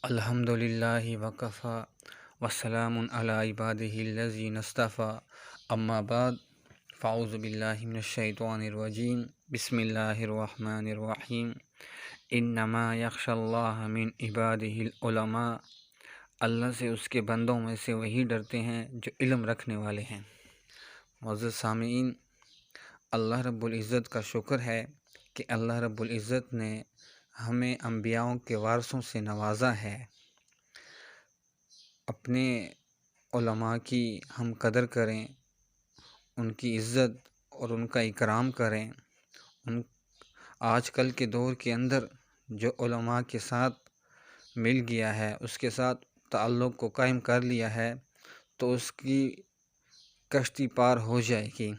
الحمدللہ وکفا وسلام علی عبادہ الذین اصطفیٰ اما بعد فاعوذ باللہ من الشیطان الرجیم بسم اللہ الرحمن الرحیم انما یخشی اللہ من عبادہ العلماء، اللہ سے اس کے بندوں میں سے وہی ڈرتے ہیں جو علم رکھنے والے ہیں۔ معزز سامعین، اللہ رب العزت کا شکر ہے کہ اللہ رب العزت نے ہمیں انبیاؤں کے وارثوں سے نوازا ہے۔ اپنے علماء کی ہم قدر کریں، ان کی عزت اور ان کا اکرام کریں۔ آج کل کے دور کے اندر جو علماء کے ساتھ مل گیا ہے، اس کے ساتھ تعلق کو قائم کر لیا ہے، تو اس کی کشتی پار ہو جائے گی۔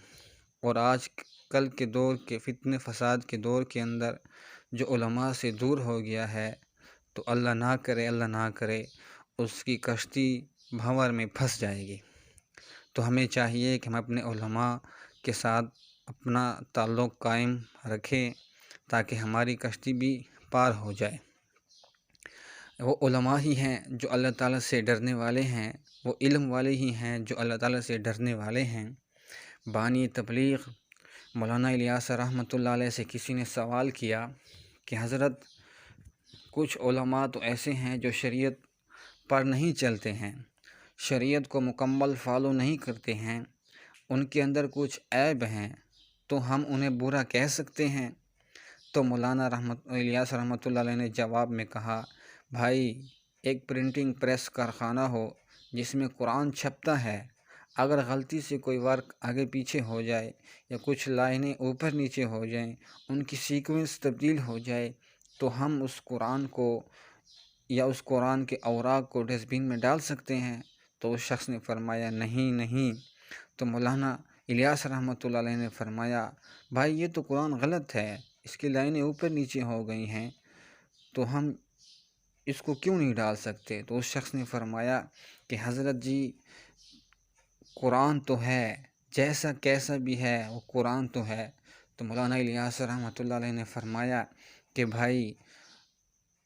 اور آج کل کے دور کے فتنہ فساد کے دور کے اندر جو علماء سے دور ہو گیا ہے، تو اللہ نہ کرے اس کی کشتی بھنور میں پھنس جائے گی۔ تو ہمیں چاہیے کہ ہم اپنے علماء کے ساتھ اپنا تعلق قائم رکھیں تاکہ ہماری کشتی بھی پار ہو جائے۔ وہ علماء ہی ہیں جو اللہ تعالیٰ سے ڈرنے والے ہیں، وہ علم والے ہی ہیں جو اللہ تعالیٰ سے ڈرنے والے ہیں۔ بانی تبلیغ مولانا الیاس رحمۃ اللہ علیہ سے کسی نے سوال کیا کہ حضرت، کچھ علماء تو ایسے ہیں جو شریعت پر نہیں چلتے ہیں، شریعت کو مکمل فالو نہیں کرتے ہیں، ان کے اندر کچھ عیب ہیں، تو ہم انہیں برا کہہ سکتے ہیں؟ تو مولانا الیاس رحمۃ اللہ علیہ نے جواب میں کہا، بھائی، ایک پرنٹنگ پریس کارخانہ ہو جس میں قرآن چھپتا ہے، اگر غلطی سے کوئی ورق آگے پیچھے ہو جائے یا کچھ لائنیں اوپر نیچے ہو جائیں، ان کی سیکوینس تبدیل ہو جائے، تو ہم اس قرآن کو یا اس قرآن کے اوراق کو ڈسٹ بن میں ڈال سکتے ہیں؟ تو اس شخص نے فرمایا، نہیں۔ تو مولانا الیاس رحمۃ اللہ علیہ نے فرمایا، بھائی، یہ تو قرآن غلط ہے، اس کی لائنیں اوپر نیچے ہو گئی ہیں، تو ہم اس کو کیوں نہیں ڈال سکتے؟ تو اس شخص نے فرمایا کہ حضرت جی، قرآن تو ہے، جیسا کیسا بھی ہے وہ قرآن تو ہے۔ تو مولانا الیاس رحمۃ اللہ علیہ نے فرمایا کہ بھائی،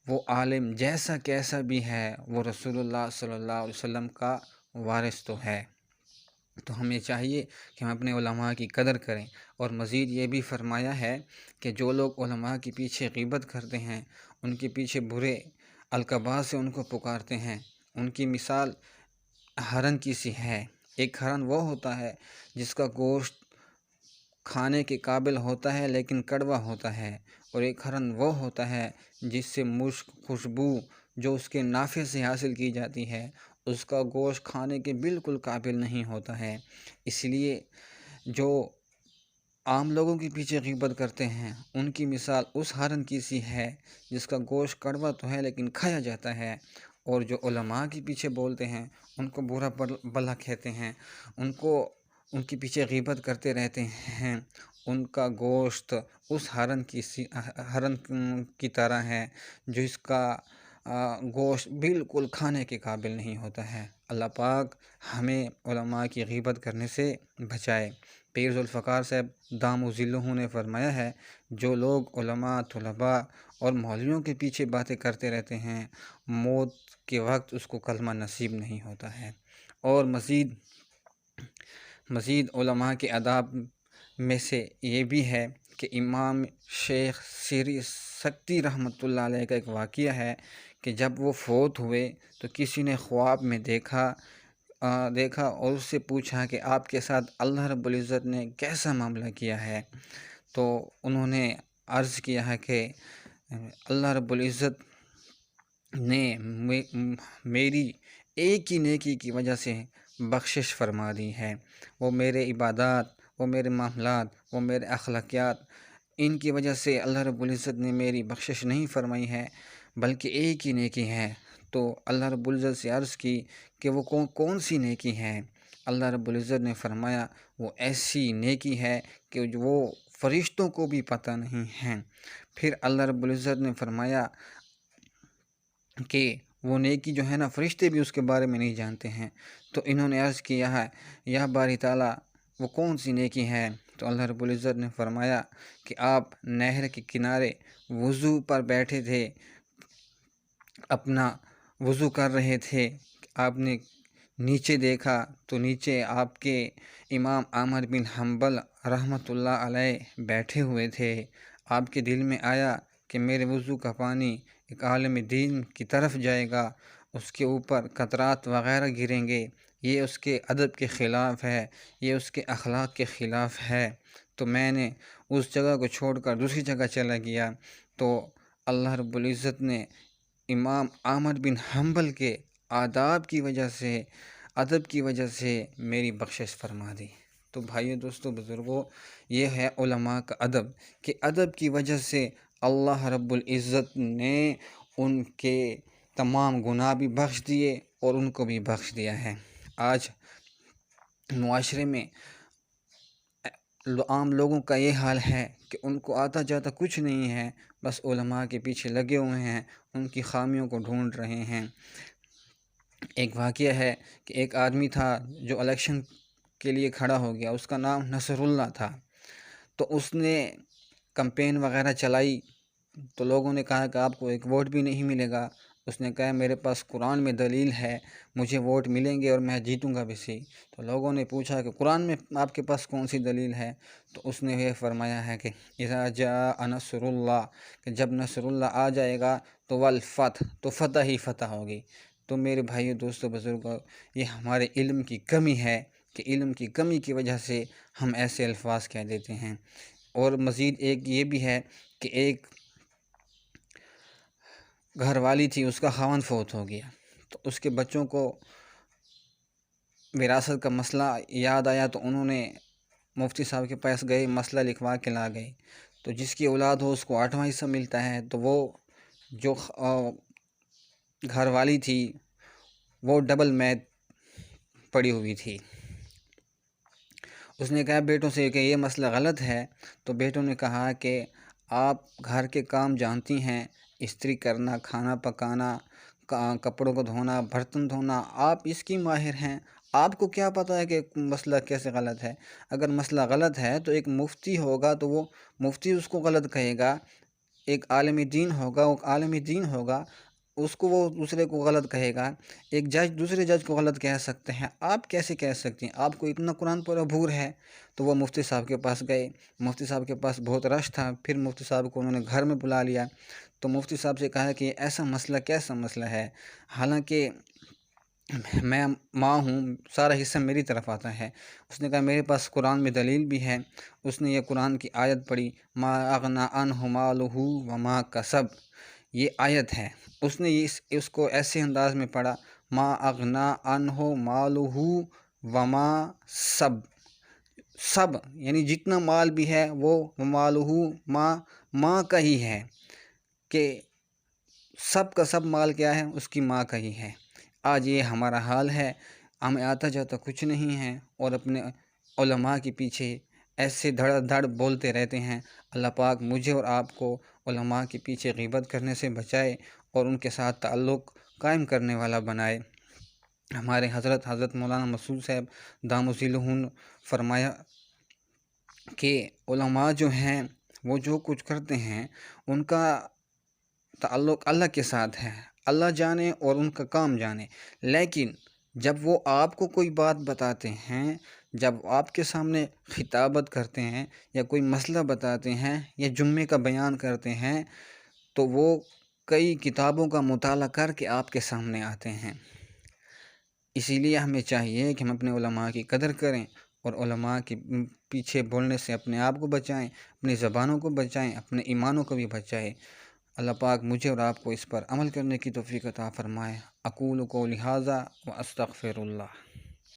وہ عالم جیسا کیسا بھی ہے، وہ رسول اللہ صلی اللہ علیہ وسلم کا وارث تو ہے۔ تو ہمیں چاہیے کہ ہم اپنے علماء کی قدر کریں۔ اور مزید یہ بھی فرمایا ہے کہ جو لوگ علماء کے پیچھے غیبت کرتے ہیں، ان کے پیچھے برے القابات سے ان کو پکارتے ہیں، ان کی مثال ہرن کی سی ہے۔ ایک ہرن وہ ہوتا ہے جس کا گوشت کھانے کے قابل ہوتا ہے لیکن کڑوا ہوتا ہے، اور ایک ہرن وہ ہوتا ہے جس سے مشک، خوشبو جو اس کے نافے سے حاصل کی جاتی ہے، اس کا گوشت کھانے کے بالکل قابل نہیں ہوتا ہے۔ اس لیے جو عام لوگوں کے پیچھے غیبت کرتے ہیں، ان کی مثال اس ہرن کی سی ہے جس کا گوشت کڑوا تو ہے لیکن کھایا جاتا ہے۔ اور جو علماء کے پیچھے بولتے ہیں، ان کو برا بھلا کہتے ہیں، ان کے پیچھے غیبت کرتے رہتے ہیں، ان کا گوشت اس ہرن کی طرح ہے جس کا گوشت بالکل کھانے کے قابل نہیں ہوتا ہے۔ اللہ پاک ہمیں علماء کی غیبت کرنے سے بچائے۔ پیر ذوالفقار صاحب دام ذلہ نے فرمایا ہے، جو لوگ علماء، طلباء اور مولویوں کے پیچھے باتیں کرتے رہتے ہیں، موت کے وقت اس کو کلمہ نصیب نہیں ہوتا ہے۔ اور مزید علماء کے آداب میں سے یہ بھی ہے کہ امام شیخ سری سکتی رحمۃ اللہ علیہ کا ایک واقعہ ہے کہ جب وہ فوت ہوئے تو کسی نے خواب میں دیکھا اور اس سے پوچھا کہ آپ کے ساتھ اللہ رب العزت نے کیسا معاملہ کیا ہے؟ تو انہوں نے عرض کیا ہے کہ اللہ رب العزت نے میری ایک ہی نیکی کی وجہ سے بخشش فرما دی ہے۔ وہ میرے عبادات، وہ میرے معاملات، وہ میرے اخلاقیات، ان کی وجہ سے اللہ رب العزت نے میری بخشش نہیں فرمائی ہے، بلکہ ایک ہی نیکی ہے۔ تو اللہ رب العزت سے عرض کی کہ وہ کون سی نیکی ہے؟ اللہ رب العزت نے فرمایا، وہ ایسی نیکی ہے کہ وہ فرشتوں کو بھی پتہ نہیں ہے۔ پھر اللہ رب العزت نے فرمایا کہ وہ نیکی جو ہے نا، فرشتے بھی اس کے بارے میں نہیں جانتے ہیں۔ تو انہوں نے عرض کیا ہے، یا باری تعالیٰ، وہ کون سی نیکی ہے؟ تو اللہ رب العزت نے فرمایا کہ آپ نہر کے کنارے وضو پر بیٹھے تھے، اپنا وضو کر رہے تھے، آپ نے نیچے دیکھا تو نیچے آپ کے امام احمد بن حنبل رحمۃ اللہ علیہ بیٹھے ہوئے تھے۔ آپ کے دل میں آیا کہ میرے وضو کا پانی ایک عالم دین کی طرف جائے گا، اس کے اوپر قطرات وغیرہ گریں گے، یہ اس کے ادب کے خلاف ہے، یہ اس کے اخلاق کے خلاف ہے۔ تو میں نے اس جگہ کو چھوڑ کر دوسری جگہ چلا گیا، تو اللہ رب العزت نے امام احمد بن حنبل کے آداب کی وجہ سے، ادب کی وجہ سے میری بخشش فرما دی۔ تو بھائیو، دوستو، بزرگوں، یہ ہے علماء کا ادب، کہ ادب کی وجہ سے اللہ رب العزت نے ان کے تمام گناہ بھی بخش دیے اور ان کو بھی بخش دیا ہے۔ آج معاشرے میں عام لوگوں کا یہ حال ہے کہ ان کو آتا جاتا کچھ نہیں ہے، بس علماء کے پیچھے لگے ہوئے ہیں، ان کی خامیوں کو ڈھونڈ رہے ہیں۔ ایک واقعہ ہے کہ ایک آدمی تھا جو الیکشن کے لیے کھڑا ہو گیا، اس کا نام نصر اللہ تھا۔ تو اس نے کمپین وغیرہ چلائی، تو لوگوں نے کہا کہ آپ کو ایک ووٹ بھی نہیں ملے گا۔ اس نے کہا میرے پاس قرآن میں دلیل ہے، مجھے ووٹ ملیں گے اور میں جیتوں گا بھی سی۔ تو لوگوں نے پوچھا کہ قرآن میں آپ کے پاس کون سی دلیل ہے؟ تو اس نے یہ فرمایا ہے کہ اذا جاء نصر اللہ، کہ جب نصر اللہ آ جائے گا تو والفتح، تو فتح ہی فتح ہوگی۔ تو میرے بھائیو، دوستو، بزرگوں، یہ ہمارے علم کی کمی ہے کہ علم کی کمی کی وجہ سے ہم ایسے الفاظ کہہ دیتے ہیں۔ اور مزید ایک یہ بھی ہے کہ ایک گھر والی تھی، اس کا خاوند فوت ہو گیا، تو اس کے بچوں کو وراثت کا مسئلہ یاد آیا، تو انہوں نے مفتی صاحب کے پاس گئے، مسئلہ لکھوا کے لا گئے۔ تو جس کی اولاد ہو اس کو 8واں حصہ ملتا ہے، تو وہ جو گھر والی تھی وہ ڈبل میتھ پڑی ہوئی تھی۔ اس نے کہا بیٹوں سے کہ یہ مسئلہ غلط ہے، تو بیٹوں نے کہا کہ آپ گھر کے کام جانتی ہیں، استری کرنا، کھانا پکانا، کپڑوں کو دھونا، برتن دھونا، آپ اس کی ماہر ہیں، آپ کو کیا پتہ ہے کہ مسئلہ کیسے غلط ہے؟ اگر مسئلہ غلط ہے تو ایک مفتی ہوگا تو وہ مفتی اس کو غلط کہے گا، ایک عالم دین ہوگا، وہ عالم دین ہوگا، اس کو وہ دوسرے کو غلط کہے گا۔ ایک جج دوسرے جج کو غلط کہہ سکتے ہیں، آپ کیسے کہہ سکتے ہیں؟ آپ کو اتنا قرآن پر عبور ہے؟ تو وہ مفتی صاحب کے پاس گئے، مفتی صاحب کے پاس بہت رش تھا، پھر مفتی صاحب کو انہوں نے گھر میں بلا لیا۔ تو مفتی صاحب سے کہا کہ ایسا مسئلہ کیسا مسئلہ ہے؟ حالانکہ میں ماں ہوں، سارا حصہ میری طرف آتا ہے۔ اس نے کہا میرے پاس قرآن میں دلیل بھی ہے۔ اس نے یہ قرآن کی آیت پڑھی، ما اغنی عنہ مالہ وما کسب، یہ آیت ہے۔ اس نے اس کو ایسے انداز میں پڑھا، ما اغنی عنہ مالہ وما سب، سب یعنی جتنا مال بھی ہے وہ مالہ ماں کا ہی ہے، کہ سب کا سب مال کیا ہے؟ اس کی ماں کا ہی ہے۔ آج یہ ہمارا حال ہے، ہمیں آتا جاتا کچھ نہیں ہے اور اپنے علماء کے پیچھے ایسے دھڑ دھڑ بولتے رہتے ہیں۔ اللہ پاک مجھے اور آپ کو علماء کے پیچھے غیبت کرنے سے بچائے اور ان کے ساتھ تعلق قائم کرنے والا بنائے۔ ہمارے حضرت مولانا مسعود صاحب دامت ظلہ فرمایا کہ علماء جو ہیں وہ جو کچھ کرتے ہیں ان کا تعلق اللہ کے ساتھ ہے، اللہ جانے اور ان کا کام جانے، لیکن جب وہ آپ کو کوئی بات بتاتے ہیں، جب آپ کے سامنے خطابت کرتے ہیں یا کوئی مسئلہ بتاتے ہیں یا جمعے کا بیان کرتے ہیں، تو وہ کئی کتابوں کا مطالعہ کر کے آپ کے سامنے آتے ہیں۔ اسی لیے ہمیں چاہیے کہ ہم اپنے علماء کی قدر کریں اور علماء کے پیچھے بولنے سے اپنے آپ کو بچائیں، اپنی زبانوں کو بچائیں، اپنے ایمانوں کو بھی بچائیں۔ اللہ پاک مجھے اور آپ کو اس پر عمل کرنے کی توفیق عطا فرمائے۔ اقول قولی ھذا واستغفر اللہ۔